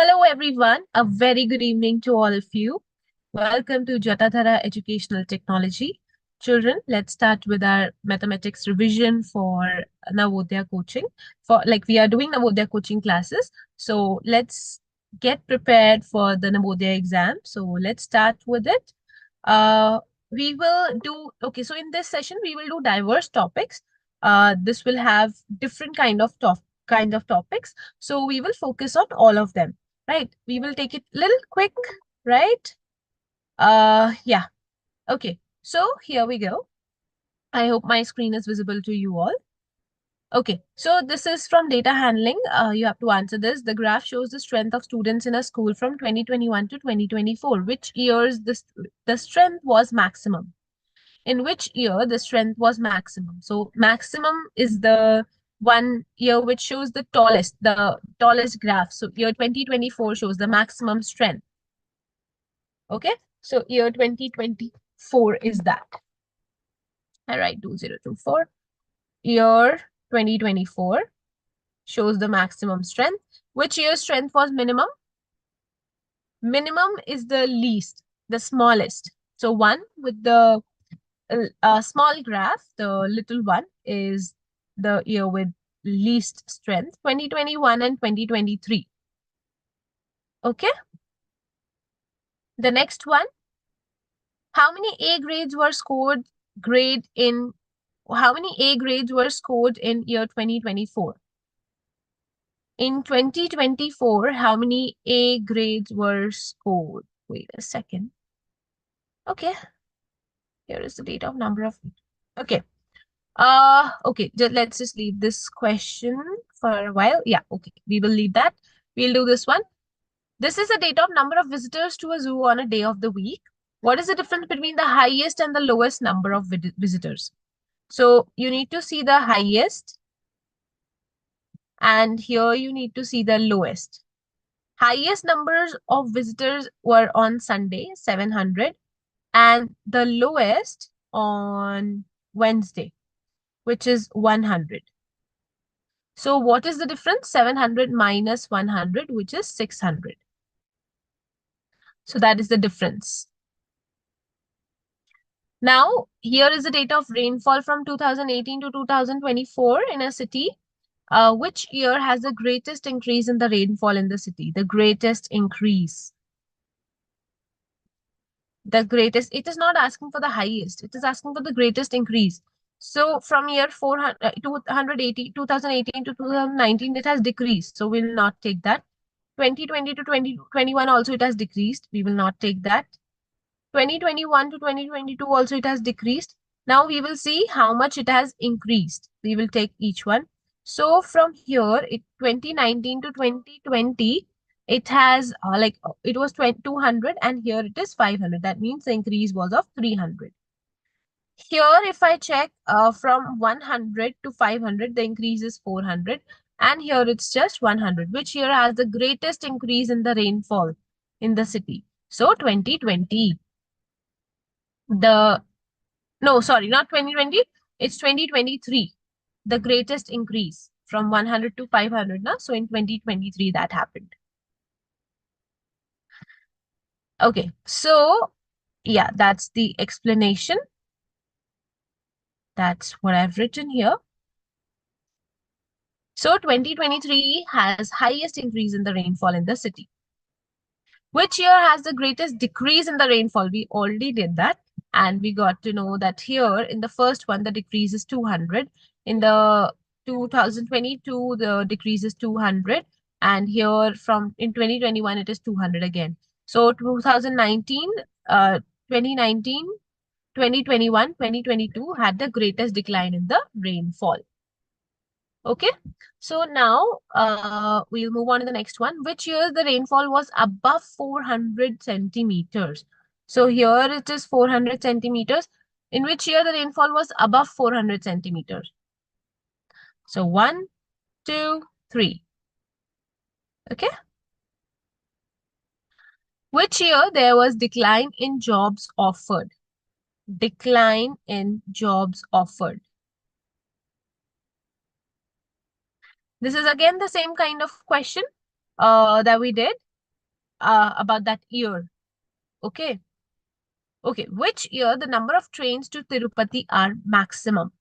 Hello, everyone. A very good evening to all of you. Welcome to Jatadhara Educational Technology. Children, let's start with our mathematics revision for NAVODAYA coaching. We are doing NAVODAYA coaching classes. So let's get prepared for the NAVODAYA exam. So let's start with it. Uh, we will do, okay, so in this session, we will do diverse topics. This will have different kind of topics. So we will focus on all of them, right? We will take it little quick, right? Yeah. Okay. So here we go. I hope my screen is visible to you all. Okay, so this is from data handling. You have to answer this. The graph shows the strength of students in a school from 2021 to 2024. Which years the strength was maximum? In which year the strength was maximum? So maximum is the one year which shows the tallest graph. So year 2024 shows the maximum strength. Okay, so year 2024 is that. All right, 2024. Year 2024 shows the maximum strength. Which year's strength was minimum? Minimum is the least, the smallest. So one with the small graph, the little one is the year with least strength, 2021 and 2023. Okay. The next one, how many A grades were scored grade in how many A grades were scored in year 2024? In 2024, how many A grades were scored? Wait a second. Okay, here is the date of number of. Okay. Okay, let's just leave this question for a while. Yeah, okay, we will leave that. We'll do this one. This is the date of number of visitors to a zoo on a day of the week. What is the difference between the highest and the lowest number of visitors? So you need to see the highest, and here you need to see the lowest. Highest numbers of visitors were on Sunday, 700, and the lowest on Wednesday, which is 100. So what is the difference? 700 minus 100, which is 600. So that is the difference. Now, here is the data of rainfall from 2018 to 2024 in a city. Which year has the greatest increase in the rainfall in the city? The greatest increase. The greatest, it is not asking for the highest, it is asking for the greatest increase. So from year 2018 to 2019, it has decreased. So we'll not take that. 2020 to 2021 also it has decreased. We will not take that. 2021 to 2022 also it has decreased. Now we will see how much it has increased. We will take each one. So from here, 2019 to 2020, it has it was 200 and here it is 500. That means the increase was of 300. Here, if I check from 100 to 500, the increase is 400. And here it's just 100, which here has the greatest increase in the rainfall in the city. So 2020. No, sorry, not 2020. It's 2023. The greatest increase from 100 to 500 now. So in 2023, that happened. Okay, so yeah, that's the explanation. That's what I've written here. So 2023 has highest increase in the rainfall in the city. Which year has the greatest decrease in the rainfall? We already did that. And we got to know that here in the first one, the decrease is 200. In the 2022, the decrease is 200. And here in 2021, it is 200 again. So 2019, 2019, 2021, 2022 had the greatest decline in the rainfall. Okay, so now we'll move on to the next one. Which year the rainfall was above 400 centimeters? So here it is 400 centimeters. In which year the rainfall was above 400 centimeters? So 1, 2, 3. Okay. Which year there was decline in jobs offered? Decline in jobs offered. This is again the same kind of question that we did. about that year. Okay. Okay. Which year the number of trains to Tirupati are maximum?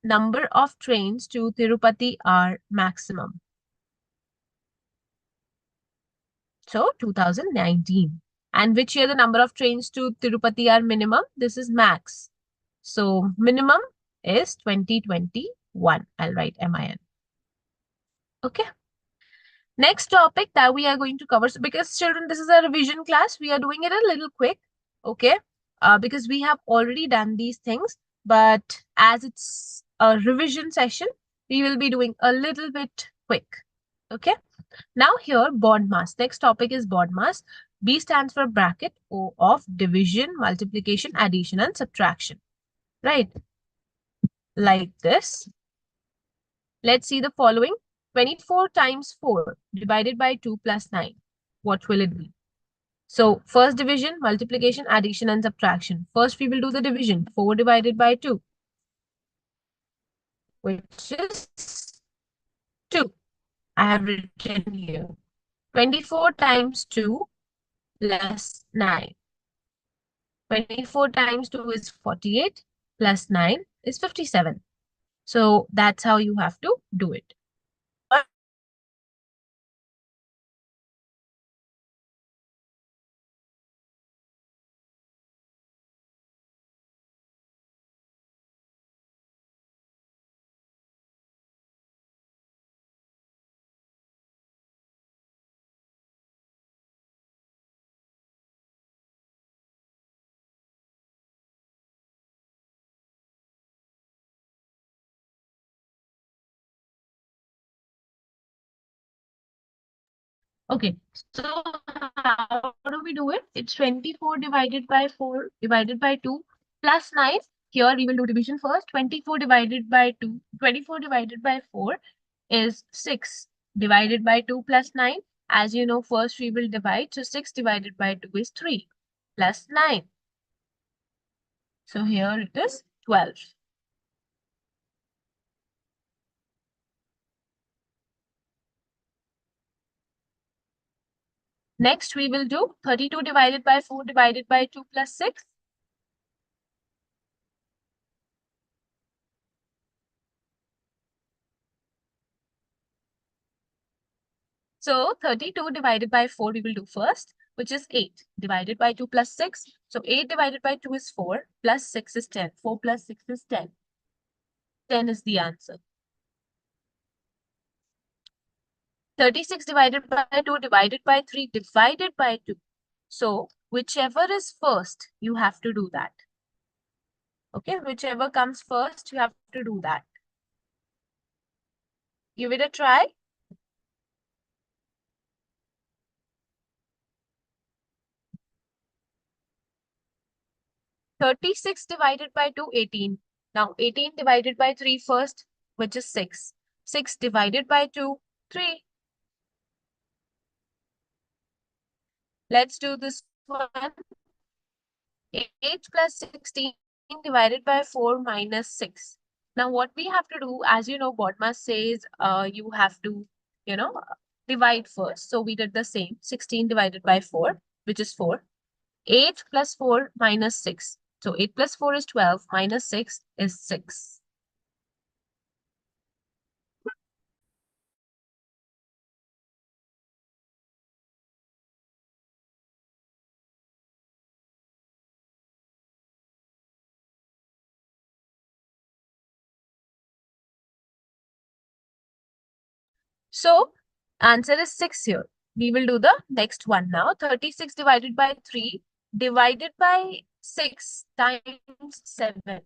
Number of trains to Tirupati are maximum. So 2019. And which year the number of trains to Tirupati are minimum? This is max. So minimum is 2021. I'll write MIN. Okay. Next topic that we are going to cover, so because children, this is a revision class, we are doing it a little quick, okay? Because we have already done these things, but as it's a revision session, we will be doing a little bit quick, okay? Now here, bond mass. Next topic is bond mass. B stands for bracket, O of division, multiplication, addition, and subtraction, right? Like this. Let's see the following. 24 times 4 divided by 2 plus 9. What will it be? So first division, multiplication, addition, and subtraction. First, we will do the division. 4 divided by 2, which is 2. I have written here. 24 times 2 plus 9. 24 times 2 is 48 plus 9 is 57. So that's how you have to do it. Okay, so how do we do it? It's 24 divided by 4 divided by 2 plus 9. Here we will do division first. 24 divided by 2, 24 divided by 4 is 6 divided by 2 plus 9. As you know, first we will divide. So 6 divided by 2 is 3 plus 9. So here it is 12. Next we will do 32 divided by 4 divided by 2 plus 6. So 32 divided by 4 we will do first, which is 8 divided by 2 plus 6. So 8 divided by 2 is 4 plus 6 is 10. 4 plus 6 is 10. 10 is the answer. 36 divided by 2 divided by 3 divided by 2. So whichever is first, you have to do that. Okay, whichever comes first, you have to do that. Give it a try. 36 divided by 2, 18. Now 18 divided by 3 first, which is 6. 6 divided by 2, 3. Let's do this one. 8 plus 16 divided by 4 minus 6. Now what we have to do, as you know, BODMAS says you have to, divide first. So we did the same. 16 divided by 4, which is 4. 8 plus 4 minus 6. So 8 plus 4 is 12, minus 6 is 6. So answer is 6 here. We will do the next one now. 36 divided by 3 divided by 6 times 7.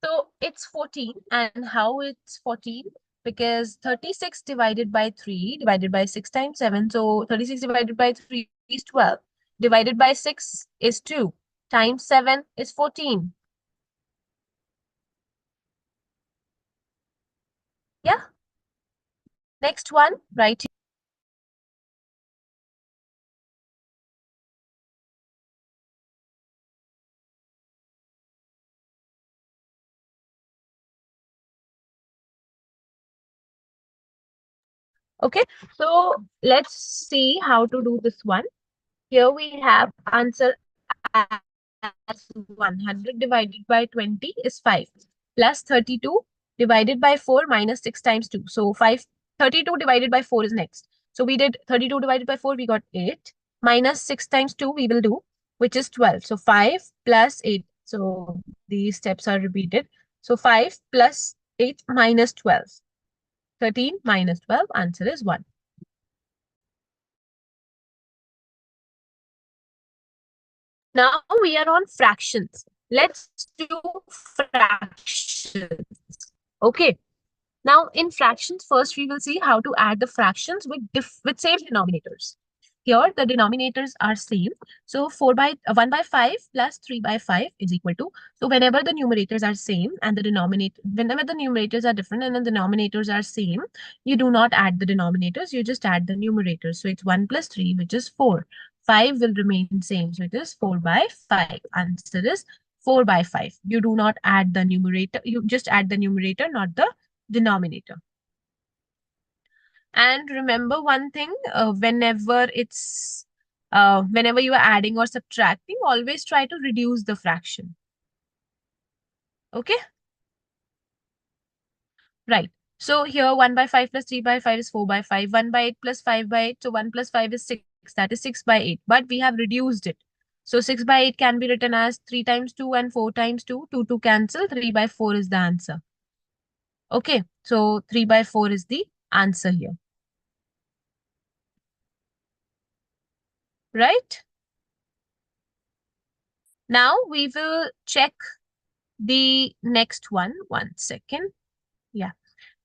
So it's 14. And how it's 14? Because 36 divided by 3 divided by 6 times 7. So 36 divided by 3 is 12. Divided by 6 is 2. Times 7 is 14. Yeah, Next one, right. Okay, so let's see how to do this one. Here we have answer as 100 divided by 20 is 5 plus 32 divided by 4 minus 6 times 2. So 32 divided by 4 is next. So we did 32 divided by 4, we got 8 minus 6 times 2 we will do, which is 12. So 5 plus 8. So these steps are repeated. So 5 plus 8 minus 12. 13 minus 12, answer is 1. Now we are on fractions. Let's do fractions. Okay. Now in fractions, first we will see how to add the fractions with same denominators. Here the denominators are same. So 1 by 5 plus 3 by 5 is equal to. So whenever the numerators are same and whenever the numerators are different and the denominators are same, you do not add the denominators, you just add the numerators. So it's 1 plus 3, which is 4. 5 will remain same. So it is 4 by 5. Answer is 4 by 5. You do not add the numerator, you just add the numerator, not the denominator. And remember one thing, whenever you are adding or subtracting, always try to reduce the fraction. Okay, right. So here 1 by 5 plus 3 by 5 is 4 by 5. 1 by 8 plus 5 by 8. So 1 plus 5 is 6. That is 6 by 8. But we have reduced it. So 6 by 8 can be written as 3 times 2 and 4 times 2. 2 to cancel. 3 by 4 is the answer. Okay, so 3 by 4 is the answer here. Right? Now we will check the next one. 1 second. Yeah.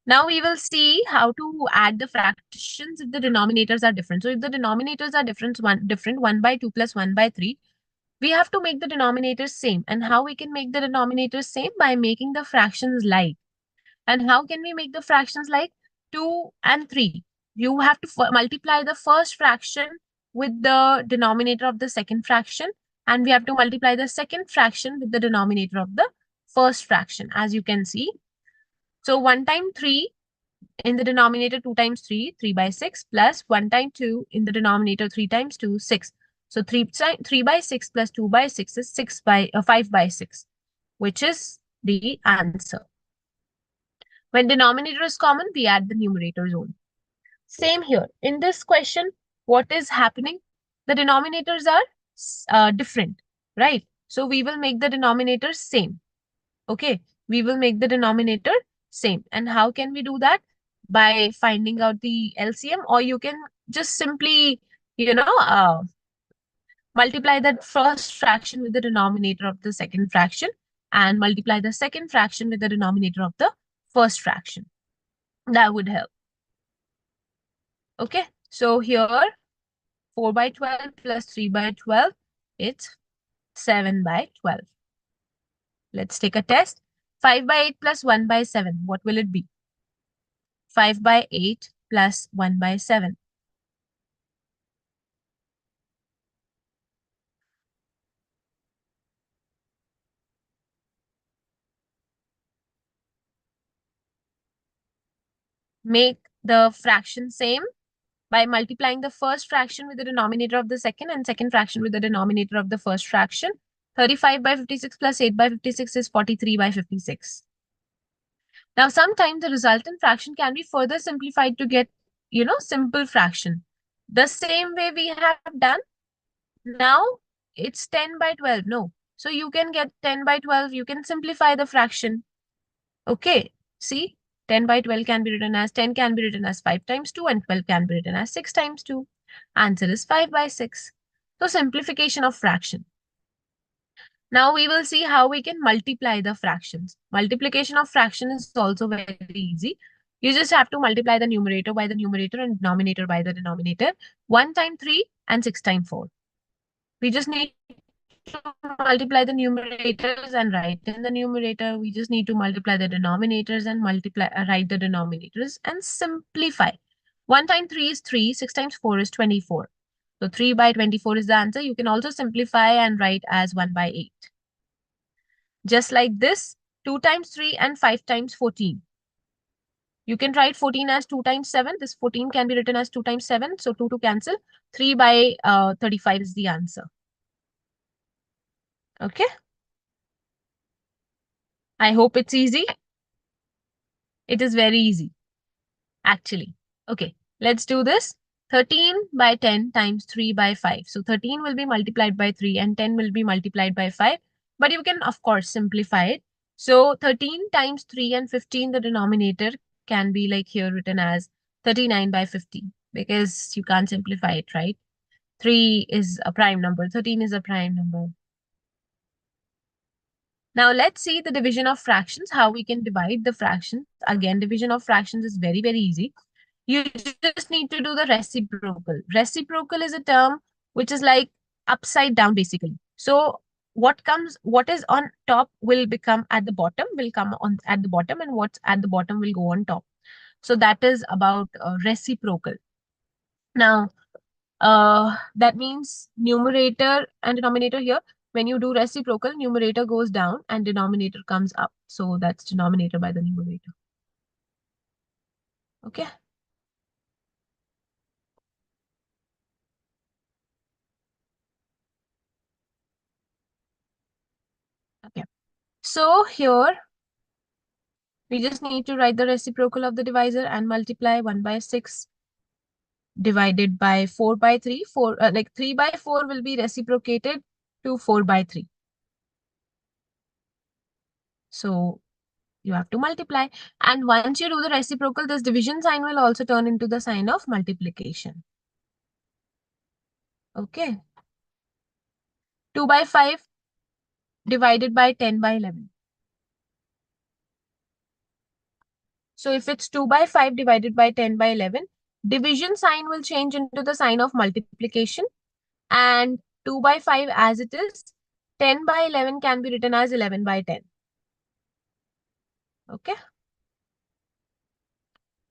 Now we will see how to add the fractions if the denominators are different. So if the denominators are different, 1 by 2 plus 1 by 3, we have to make the denominators same. And how we can make the denominators same? By making the fractions like. And how can we make the fractions like 2 and 3? You have to multiply the first fraction with the denominator of the second fraction. And we have to multiply the second fraction with the denominator of the first fraction, as you can see. So 1 time 3 in the denominator, 2 times 3, 3 by 6, plus 1 time 2 in the denominator, 3 times 2, 6. So 3 by 6 plus 2 by 6 is 5 by 6, which is the answer. When denominator is common, we add the numerators only. Same here. In this question, what is happening? The denominators are different, right? So we will make the denominators same. Okay, we will make the denominator same. And how can we do that? By finding out the LCM, or you can just simply, multiply that first fraction with the denominator of the second fraction and multiply the second fraction with the denominator of the first fraction. That would help. Okay, so here 4 by 12 plus 3 by 12, it's 7 by 12. Let's take a test. 5 by 8 plus 1 by 7, what will it be? 5 by 8 plus 1 by 7. Make the fraction same by multiplying the first fraction with the denominator of the second and second fraction with the denominator of the first fraction. 35 by 56 plus 8 by 56 is 43 by 56. Now, sometimes the resultant fraction can be further simplified to get, simple fraction. The same way we have done. Now, it's 10 by 12. No. So, you can get 10 by 12. You can simplify the fraction. Okay. See, 10 by 12 can be written as 10 can be written as 5 times 2 and 12 can be written as 6 times 2. Answer is 5 by 6. So, simplification of fraction. Now we will see how we can multiply the fractions. Multiplication of fraction is also very easy. You just have to multiply the numerator by the numerator and denominator by the denominator. 1 times 3 and 6 times 4. We just need to multiply the numerators and write in the numerator. We just need to multiply the denominators and write the denominators and simplify. 1 times 3 is 3, 6 times 4 is 24. So 3 by 24 is the answer. You can also simplify and write as 1 by 8. Just like this, 2 times 3 and 5 times 14. You can write 14 as 2 times 7. This 14 can be written as 2 times 7. So 2 to cancel. 3 by 35 is the answer. Okay. I hope it's easy. It is very easy, actually. Okay, let's do this. 13 by 10 times 3 by 5. So 13 will be multiplied by 3 and 10 will be multiplied by 5. But you can, of course, simplify it. So 13 times 3 and 15, the denominator can be like here written as 39 by 50 because you can't simplify it, right? 3 is a prime number, 13 is a prime number. Now let's see the division of fractions, how we can divide the fractions. Again, division of fractions is very, very easy. You just need to do the reciprocal. Reciprocal is a term which is like upside down basically. So what is on top will become at the bottom, will come on at the bottom, and what's at the bottom will go on top. So that is about reciprocal. Now, that means numerator and denominator here. When you do reciprocal, numerator goes down and denominator comes up. So that's denominator by the numerator. Okay. Okay. So here we just need to write the reciprocal of the divisor and multiply 1 by 6 divided by 4 by 3. 3 by 4 will be reciprocated to 4 by 3. So you have to multiply. And once you do the reciprocal, this division sign will also turn into the sign of multiplication. Okay. 2 by 5 divided by 10 by 11. So if it's 2 by 5 divided by 10 by 11, division sign will change into the sign of multiplication. And 2 by 5 as it is, 10 by 11 can be written as 11 by 10. Okay.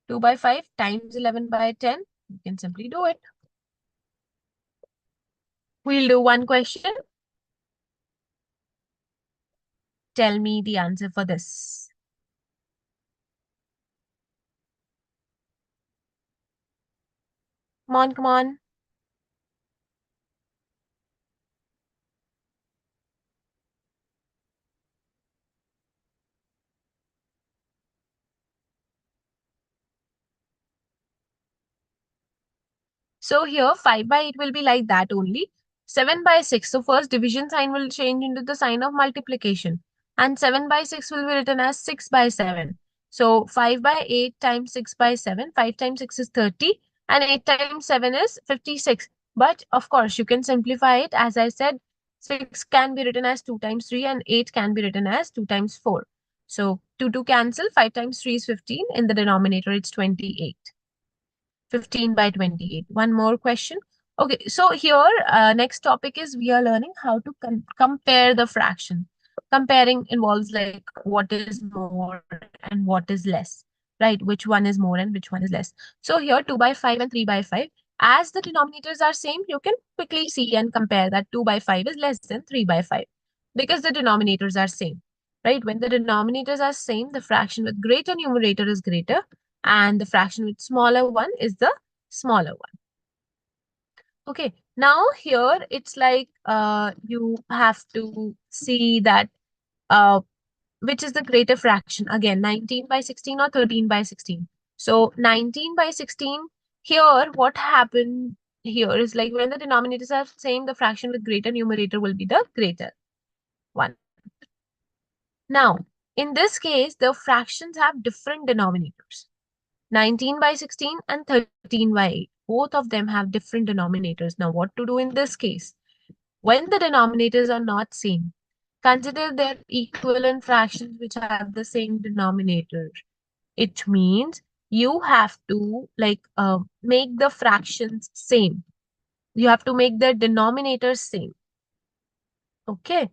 2 by 5 times 11 by 10. You can simply do it. We'll do one question. Tell me the answer for this. Come on, come on. So here 5 by 8 will be like that only. 7 by 6. So first division sign will change into the sign of multiplication. And 7 by 6 will be written as 6 by 7. So 5 by 8 times 6 by 7. 5 times 6 is 30. And 8 times 7 is 56. But of course, you can simplify it. As I said, 6 can be written as 2 times 3 and 8 can be written as 2 times 4. So 2 to cancel. 5 times 3 is 15. In the denominator, it's 28. 15 by 28. One more question. Okay, so here, next topic is we are learning how to compare the fraction. Comparing involves like what is more and what is less, right? Which one is more and which one is less. So here 2 by 5 and 3 by 5. As the denominators are same, you can quickly see and compare that 2 by 5 is less than 3 by 5 because the denominators are same, right? When the denominators are same, the fraction with greater numerator is greater and the fraction with smaller one is the smaller one. Okay, now here it's like you have to see that which is the greater fraction. Again, 19 by 16 or 13 by 16. So 19 by 16, here what happened here is like when the denominators are same, the fraction with greater numerator will be the greater one. Now, in this case, the fractions have different denominators. 19 by 16 and 13 by 8. Both of them have different denominators. Now, what to do in this case? When the denominators are not same, consider their equivalent fractions which have the same denominator. It means you have to make the fractions same. You have to make the denominators same. Okay.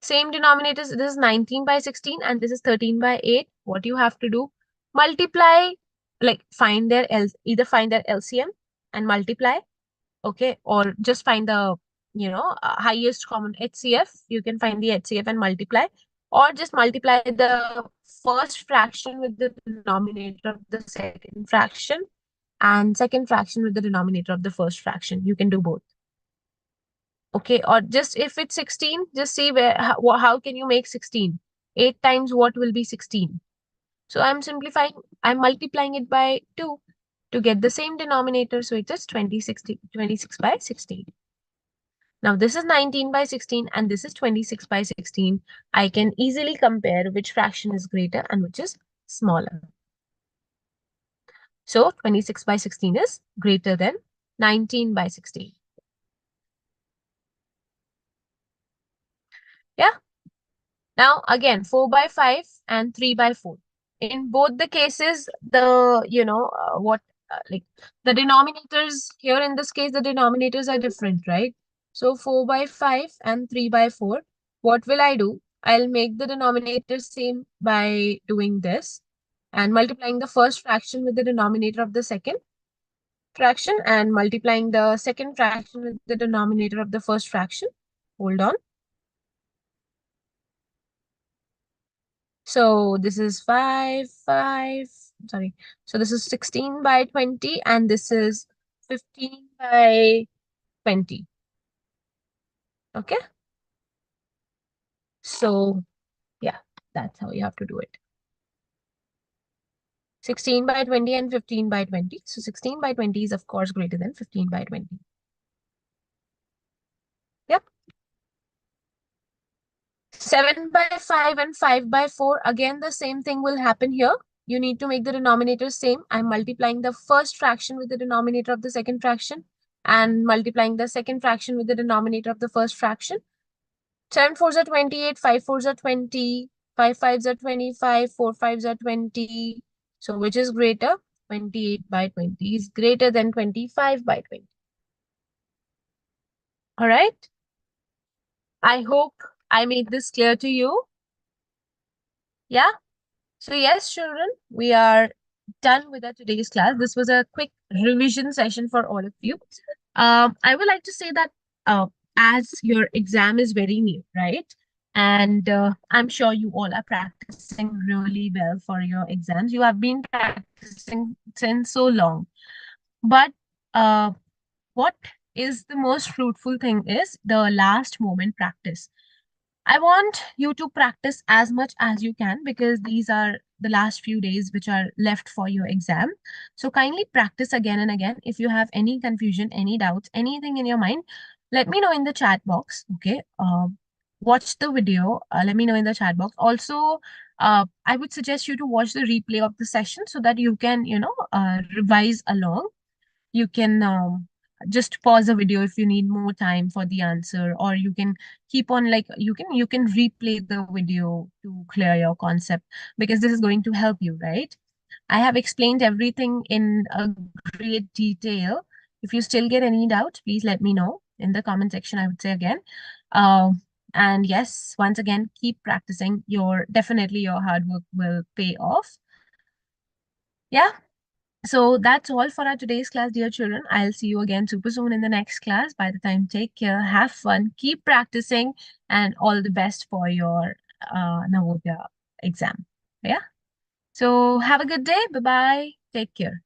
Same denominators. This is 19 by 16 and this is 13 by 8. What you have to do? Multiply like either find their LCM and multiply, okay, or just find the highest common HCF. You can find the HCF and multiply, or just multiply the first fraction with the denominator of the second fraction and second fraction with the denominator of the first fraction. You can do both. Okay, or just if it's 16, just see how can you make 16? 8 times what will be 16? So I'm simplifying, I'm multiplying it by 2 to get the same denominator. So it is 26 by 16. Now this is 19 by 16 and this is 26 by 16. I can easily compare which fraction is greater and which is smaller. So 26 by 16 is greater than 19 by 16. Yeah. Now again, 4 by 5 and 3 by 4. In both the cases, like the denominators here in this case, the denominators are different, right? So 4 by 5 and 3 by 4. What will I do? I'll make the denominator same by doing this and multiplying the first fraction with the denominator of the second fraction and multiplying the second fraction with the denominator of the first fraction. Hold on. So this is 5. Sorry. So this is 16 by 20 and this is 15 by 20. Okay. So yeah, that's how you have to do it. 16 by 20 and 15 by 20. So 16 by 20 is of course greater than 15 by 20. Yep. 7 by 5 and 5 by 4. Again, the same thing will happen here. You need to make the denominator same. I'm multiplying the first fraction with the denominator of the second fraction and multiplying the second fraction with the denominator of the first fraction. 7 fours are 28, 5 fours are 20, 5 fives are 25, 4 fives are 20. So which is greater? 28 by 20 is greater than 25 by 20. All right. I hope I made this clear to you. Yeah. So yes, children, we are done with our today's class. This was a quick revision session for all of you. I would like to say that as your exam is very new, right? And I'm sure you all are practicing really well for your exams. You have been practicing since so long. But what is the most fruitful thing is the last moment practice. I want you to practice as much as you can because these are the last few days which are left for your exam. So kindly practice again and again. If you have any confusion, any doubts, anything in your mind, let me know in the chat box. Okay. Watch the video. Let me know in the chat box. Also, I would suggest you to watch the replay of the session so that you can, revise along. You can just pause the video if you need more time for the answer, or you can keep on like you can replay the video to clear your concept because this is going to help you, right? I have explained everything in a great detail. If you still get any doubt, please let me know in the comment section, I would say again. And yes, once again, keep practicing. Definitely your hard work will pay off. Yeah. So that's all for our today's class, dear children. I'll see you again super soon in the next class. By the time, take care, have fun, keep practicing, and all the best for your Navodaya exam. Yeah. So have a good day. Bye-bye. Take care.